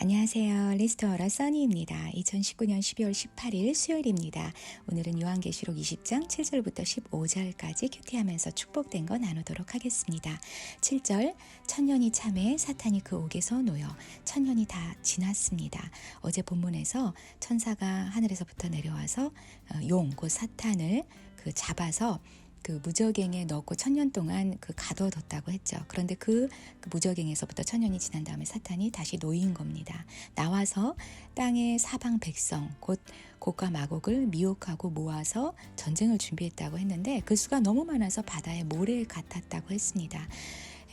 안녕하세요. 리스토어러 써니입니다. 2019년 12월 18일 수요일입니다. 오늘은 요한계시록 20장 7절부터 15절까지 큐티하면서 축복된 거 나누도록 하겠습니다. 7절, 천년이 참해 사탄이 그 옥에서 놓여. 천년이 다 지났습니다. 어제 본문에서 천사가 하늘에서부터 내려와서 곧 사탄을 잡아서 그 무저갱에 넣고 천년 동안 가둬뒀다고 했죠. 그런데 그 무저갱에서부터 천년이 지난 다음에 사탄이 다시 놓인 겁니다. 나와서 땅의 사방 백성 곧 곡과 마곡을 미혹하고 모아서 전쟁을 준비했다고 했는데 그 수가 너무 많아서 바다의 모래 같았다고 했습니다.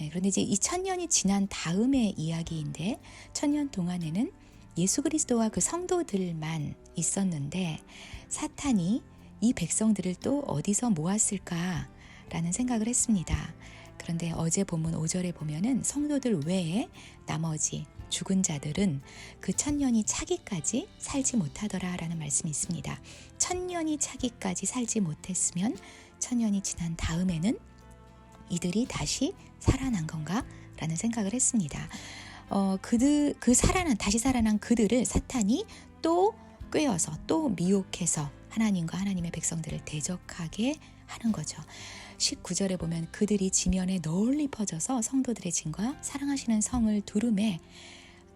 그런데 이제 이 천년이 지난 다음의 이야기인데 천년 동안에는 예수 그리스도와 그 성도들만 있었는데 사탄이 이 백성들을 또 어디서 모았을까라는 생각을 했습니다. 그런데 어제 본문 5절에 보면은 성도들 외에 나머지 죽은 자들은 그 천년이 차기까지 살지 못하더라라는 말씀이 있습니다. 천년이 차기까지 살지 못했으면 천년이 지난 다음에는 이들이 다시 살아난 건가라는 생각을 했습니다. 다시 살아난 그들을 사탄이 또 꿰어서 또 미혹해서 하나님과 하나님의 백성들을 대적하게 하는 거죠. 19절에 보면 그들이 지면에 널리 퍼져서 성도들의 진과 사랑하시는 성을 두름에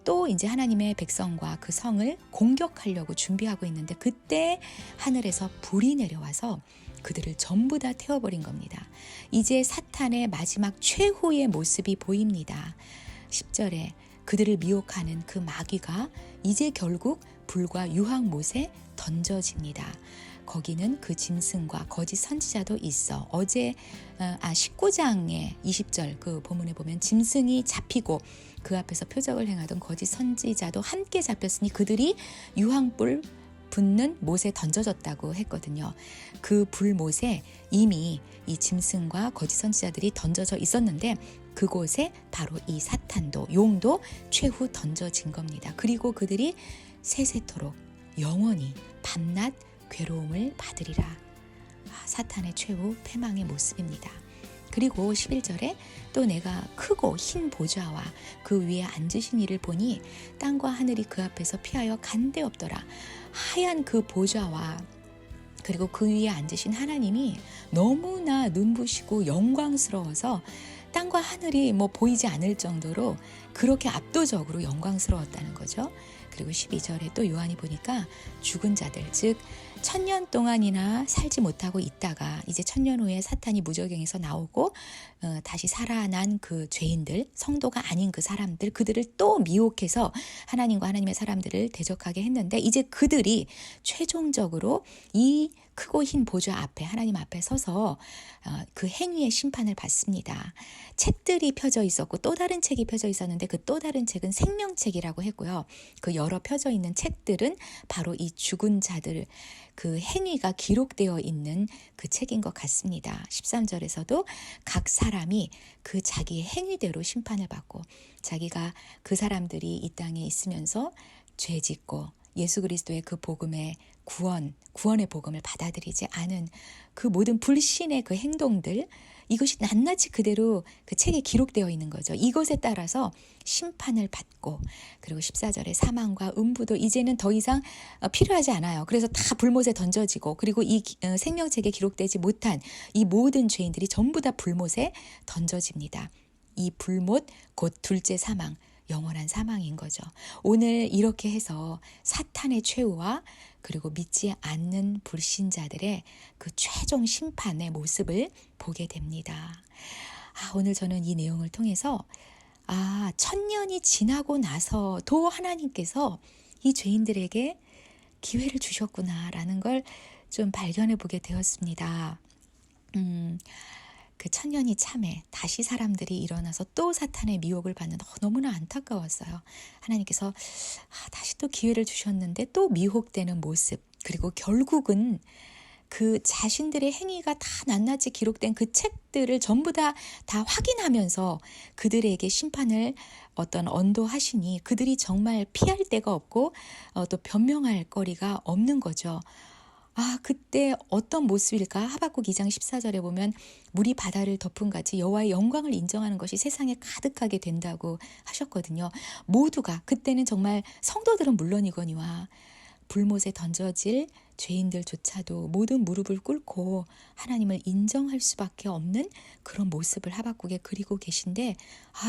또 이제 하나님의 백성과 그 성을 공격하려고 준비하고 있는데 그때 하늘에서 불이 내려와서 그들을 전부 다 태워버린 겁니다. 이제 사탄의 마지막 최후의 모습이 보입니다. 10절에 그들을 미혹하는 그 마귀가 이제 결국 불과 유황못에 던져집니다. 거기는 그 짐승과 거짓 선지자도 있어. 어제 19장의 20절 그 본문에 보면 짐승이 잡히고 그 앞에서 표적을 행하던 거짓 선지자도 함께 잡혔으니 그들이 유황불 붙는 못에 던져졌다고 했거든요. 그 불못에 이미 이 짐승과 거짓 선지자들이 던져져 있었는데 그곳에 바로 이 사탄도 용도 최후 던져진 겁니다. 그리고 그들이 세세토록 영원히 밤낮 괴로움을 받으리라. 사탄의 최후 패망의 모습입니다. 그리고 11절에 또 내가 크고 흰 보좌와 그 위에 앉으신 이를 보니 땅과 하늘이 그 앞에서 피하여 간데없더라. 하얀 그 보좌와 그리고 그 위에 앉으신 하나님이 너무나 눈부시고 영광스러워서 땅과 하늘이 보이지 않을 정도로 그렇게 압도적으로 영광스러웠다는 거죠. 그리고 12절에 또 요한이 보니까 죽은 자들, 즉 천년 동안이나 살지 못하고 있다가 이제 천년 후에 사탄이 무저갱에서 나오고 다시 살아난 그 죄인들, 성도가 아닌 그 사람들, 그들을 또 미혹해서 하나님과 하나님의 사람들을 대적하게 했는데 이제 그들이 최종적으로 이 크고 흰 보좌 앞에 하나님 앞에 서서 그 행위의 심판을 받습니다. 책들이 펴져 있었고 또 다른 책이 펴져 있었는데 그 또 다른 책은 생명책이라고 했고요. 그 여러 펴져 있는 책들은 바로 이 죽은 자들 그 행위가 기록되어 있는 그 책인 것 같습니다. 13절에서도 각 사람이 그 자기의 행위대로 심판을 받고 자기가 그 사람들이 이 땅에 있으면서 죄 짓고 예수 그리스도의 그 복음의 구원의 복음을 받아들이지 않은 그 모든 불신의 그 행동들 이것이 낱낱이 그대로 그 책에 기록되어 있는 거죠. 이것에 따라서 심판을 받고 그리고 14절에 사망과 음부도 이제는 더 이상 필요하지 않아요. 그래서 다 불못에 던져지고 그리고 이 생명책에 기록되지 못한 이 모든 죄인들이 전부 다 불못에 던져집니다. 이 불못 곧 둘째 사망 영원한 사망인 거죠. 오늘 이렇게 해서 사탄의 최후와 그리고 믿지 않는 불신자들의 그 최종 심판의 모습을 보게 됩니다. 오늘 저는 이 내용을 통해서 천년이 지나고 나서도 하나님께서 이 죄인들에게 기회를 주셨구나라는 걸 좀 발견해 보게 되었습니다. 그 천년이 참해 다시 사람들이 일어나서 또 사탄의 미혹을 받는 너무나 안타까웠어요. 하나님께서 다시 또 기회를 주셨는데 또 미혹되는 모습 그리고 결국은 그 자신들의 행위가 다 낱낱이 기록된 그 책들을 전부 다 확인하면서 그들에게 심판을 언도하시니 그들이 정말 피할 데가 없고 또 변명할 거리가 없는 거죠. 그때 어떤 모습일까? 하박국 2장 14절에 보면 물이 바다를 덮은 같이 여호와의 영광을 인정하는 것이 세상에 가득하게 된다고 하셨거든요. 모두가 그때는 정말 성도들은 물론이거니와 불못에 던져질 죄인들조차도 모든 무릎을 꿇고 하나님을 인정할 수밖에 없는 그런 모습을 하박국에 그리고 계신데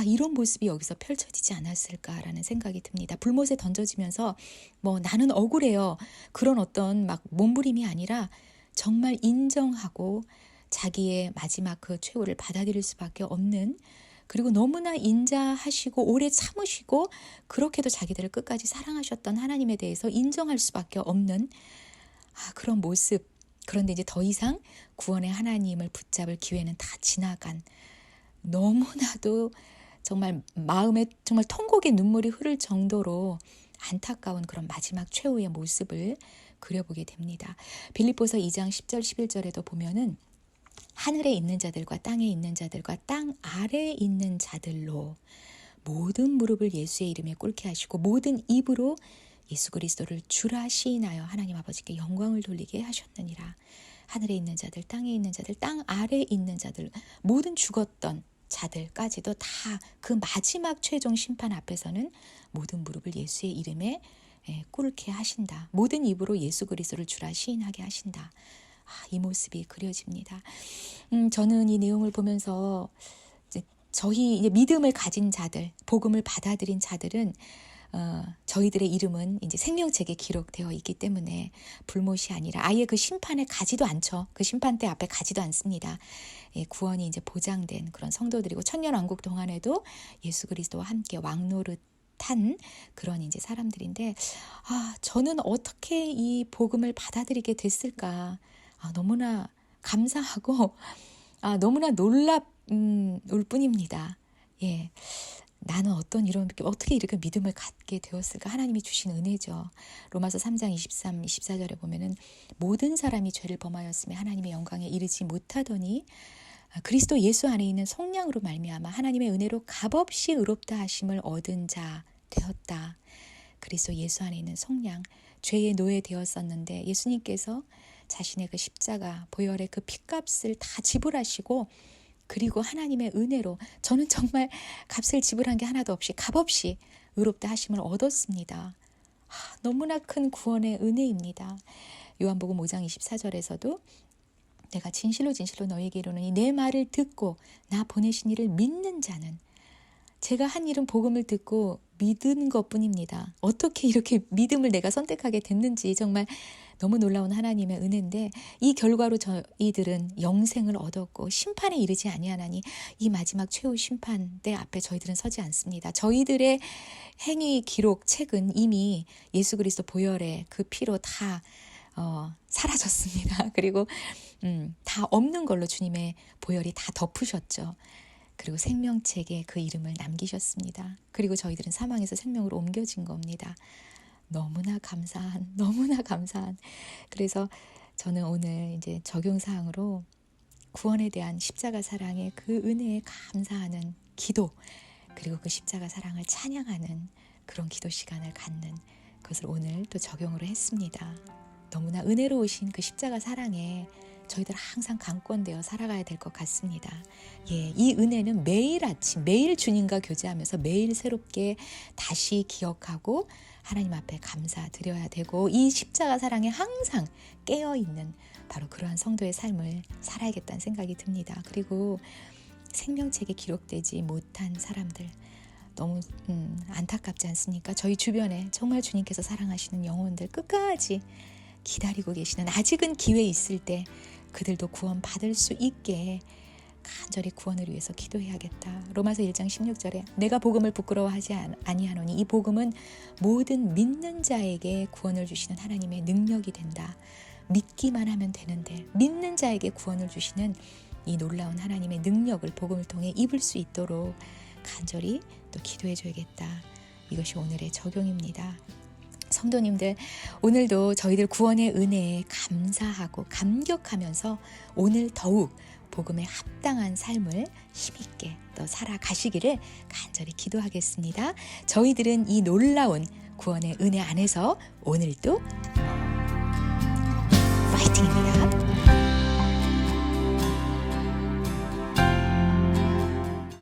이런 모습이 여기서 펼쳐지지 않았을까라는 생각이 듭니다. 불못에 던져지면서 나는 억울해요. 그런 어떤 막 몸부림이 아니라 정말 인정하고 자기의 마지막 그 최후를 받아들일 수밖에 없는, 그리고 너무나 인자하시고 오래 참으시고 그렇게도 자기들을 끝까지 사랑하셨던 하나님에 대해서 인정할 수밖에 없는 그런 모습. 그런데 이제 더 이상 구원의 하나님을 붙잡을 기회는 다 지나간, 너무나도 정말 마음에 정말 통곡의 눈물이 흐를 정도로 안타까운 그런 마지막 최후의 모습을 그려보게 됩니다. 빌립보서 2장 10절 11절에도 보면은 하늘에 있는 자들과 땅에 있는 자들과 땅 아래에 있는 자들로 모든 무릎을 예수의 이름에 꿇게 하시고 모든 입으로 예수 그리스도를 주라 시인하여 하나님 아버지께 영광을 돌리게 하셨느니라. 하늘에 있는 자들, 땅에 있는 자들, 땅 아래에 있는 자들, 모든 죽었던 자들까지도 다 그 마지막 최종 심판 앞에서는 모든 무릎을 예수의 이름에 꿇게 하신다. 모든 입으로 예수 그리스도를 주라 시인하게 하신다. 이 모습이 그려집니다. 저는 이 내용을 보면서 저희 믿음을 가진 자들, 복음을 받아들인 자들은 저희들의 이름은 이제 생명책에 기록되어 있기 때문에 불못이 아니라 아예 그 심판에 가지도 않죠. 그 심판대 앞에 가지도 않습니다. 구원이 이제 보장된 그런 성도들이고 천년왕국 동안에도 예수 그리스도와 함께 왕노릇 탄 그런 이제 사람들인데 저는 어떻게 이 복음을 받아들이게 됐을까? 너무나 감사하고 너무나 놀랄 뿐입니다. 예, 나는 어떻게 이렇게 믿음을 갖게 되었을까? 하나님이 주신 은혜죠. 로마서 3장 23, 24절에 보면은 모든 사람이 죄를 범하였으며 하나님의 영광에 이르지 못하더니 그리스도 예수 안에 있는 성령으로 말미암아 하나님의 은혜로 값없이 의롭다 하심을 얻은 자 되었다. 그리스도 예수 안에 있는 성령, 죄의 노예 되었었는데 예수님께서 자신의 그 십자가 보혈의 그 핏값을 다 지불하시고 그리고 하나님의 은혜로 저는 정말 값을 지불한 게 하나도 없이 값없이 의롭다 하심을 얻었습니다. 너무나 큰 구원의 은혜입니다. 요한복음 5장 24절에서도 내가 진실로 진실로 너희에게 이르노니 내 말을 듣고 나 보내신 이를 믿는 자는, 제가 한 일은 복음을 듣고 믿은 것뿐입니다. 어떻게 이렇게 믿음을 내가 선택하게 됐는지 정말 너무 놀라운 하나님의 은혜인데, 이 결과로 저희들은 영생을 얻었고 심판에 이르지 아니하나니 이 마지막 최후 심판대 앞에 저희들은 서지 않습니다. 저희들의 행위 기록 책은 이미 예수 그리스도 보혈의 그 피로 다 사라졌습니다. 그리고 다 없는 걸로 주님의 보혈이 다 덮으셨죠. 그리고 생명책에 그 이름을 남기셨습니다. 그리고 저희들은 사망에서 생명으로 옮겨진 겁니다. 너무나 감사한. 그래서 저는 오늘 이제 적용사항으로 구원에 대한 십자가 사랑의 그 은혜에 감사하는 기도, 그리고 그 십자가 사랑을 찬양하는 그런 기도 시간을 갖는 것을 오늘 또 적용으로 했습니다. 너무나 은혜로우신 그 십자가 사랑에 저희들 항상 강권되어 살아가야 될 것 같습니다. 이 은혜는 매일 아침, 매일 주님과 교제하면서 매일 새롭게 다시 기억하고 하나님 앞에 감사드려야 되고, 이 십자가 사랑에 항상 깨어있는 바로 그러한 성도의 삶을 살아야겠다는 생각이 듭니다. 그리고 생명책에 기록되지 못한 사람들, 너무 안타깝지 않습니까? 저희 주변에 정말 주님께서 사랑하시는 영혼들 끝까지 기다리고 계시는, 아직은 기회 있을 때 그들도 구원 받을 수 있게 간절히 구원을 위해서 기도해야겠다. 로마서 1장 16절에 내가 복음을 부끄러워하지 아니하노니 이 복음은 모든 믿는 자에게 구원을 주시는 하나님의 능력이 된다. 믿기만 하면 되는데 믿는 자에게 구원을 주시는 이 놀라운 하나님의 능력을 복음을 통해 입을 수 있도록 간절히 또 기도해줘야겠다. 이것이 오늘의 적용입니다. 성도님들, 오늘도 저희들 구원의 은혜에 감사하고 감격하면서 오늘 더욱 복음에 합당한 삶을 힘있게 또 살아가시기를 간절히 기도하겠습니다. 저희들은 이 놀라운 구원의 은혜 안에서 오늘도 화이팅입니다.